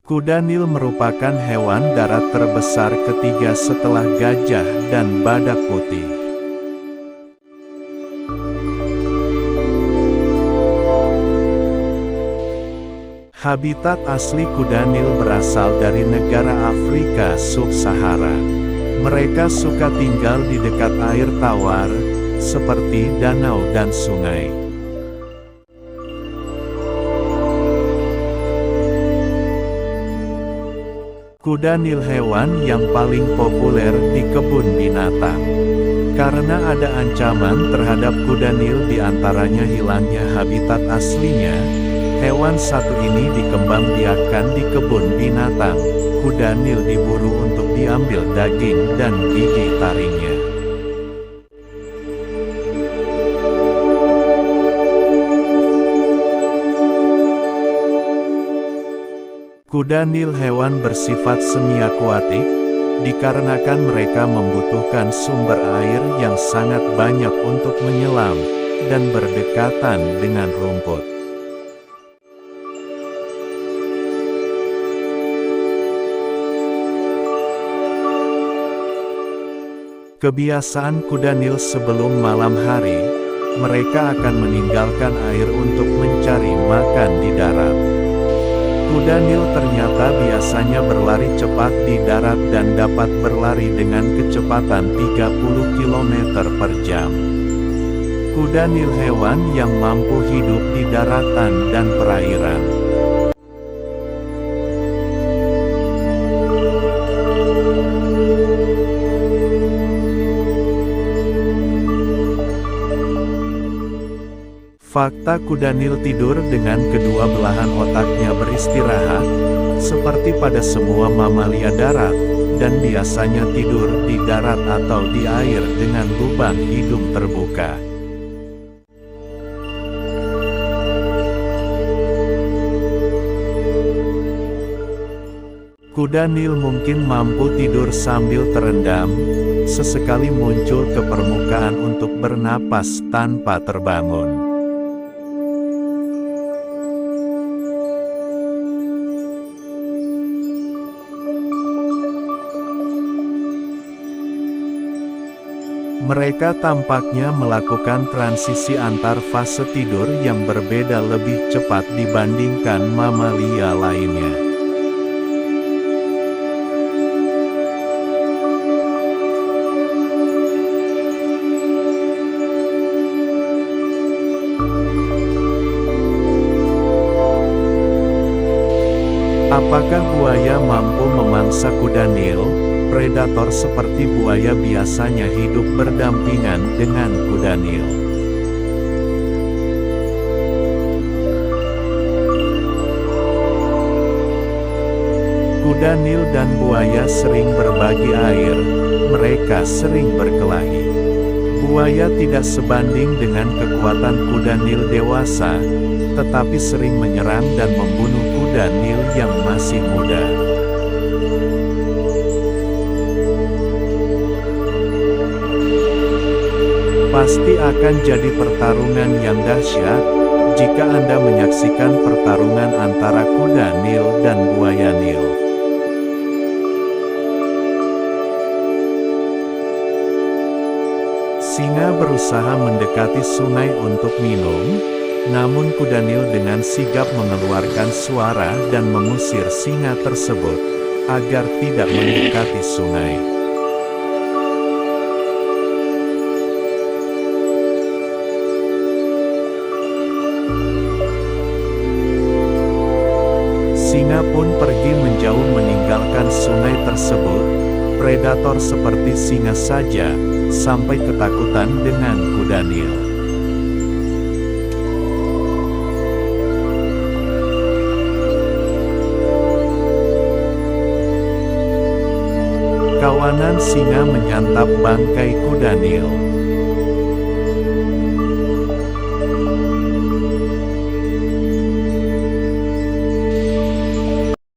Kuda Nil merupakan hewan darat terbesar ketiga setelah gajah dan badak putih. Habitat asli kuda Nil berasal dari negara Afrika Sub-Sahara. Mereka suka tinggal di dekat air tawar, seperti danau dan sungai. Kuda Nil hewan yang paling populer di kebun binatang. Karena ada ancaman terhadap kuda Nil diantaranya hilangnya habitat aslinya, hewan satu ini dikembangbiakkan di kebun binatang. Kuda Nil diburu untuk diambil daging dan gigi taringnya. Kuda Nil hewan bersifat semi-akuatik, dikarenakan mereka membutuhkan sumber air yang sangat banyak untuk menyelam, dan berdekatan dengan rumput. Kebiasaan kuda Nil sebelum malam hari, mereka akan meninggalkan air untuk mencari makan di darat. Kuda Nil ternyata biasanya berlari cepat di darat dan dapat berlari dengan kecepatan 30 km per jam. Kuda Nil hewan yang mampu hidup di daratan dan perairan. Fakta kuda Nil tidur dengan kedua belahan otaknya beristirahat, seperti pada semua mamalia darat, dan biasanya tidur di darat atau di air dengan lubang hidung terbuka. Kuda Nil mungkin mampu tidur sambil terendam, sesekali muncul ke permukaan untuk bernapas tanpa terbangun. Mereka tampaknya melakukan transisi antar fase tidur yang berbeda lebih cepat dibandingkan mamalia lainnya. Apakah buaya mampu memangsa kuda Nil? Predator seperti buaya biasanya hidup berdampingan dengan kuda Nil. Kuda Nil dan buaya sering berbagi air, mereka sering berkelahi. Buaya tidak sebanding dengan kekuatan kuda Nil dewasa, tetapi sering menyerang dan membunuh kuda Nil yang masih muda. Pasti akan jadi pertarungan yang dahsyat, jika Anda menyaksikan pertarungan antara kuda Nil dan buaya Nil. Singa berusaha mendekati sungai untuk minum, namun kuda Nil dengan sigap mengeluarkan suara dan mengusir singa tersebut, agar tidak mendekati sungai. Singa pun pergi menjauh meninggalkan sungai tersebut. Predator seperti singa saja, sampai ketakutan dengan kuda Nil. Kawanan singa menyantap bangkai kuda Nil.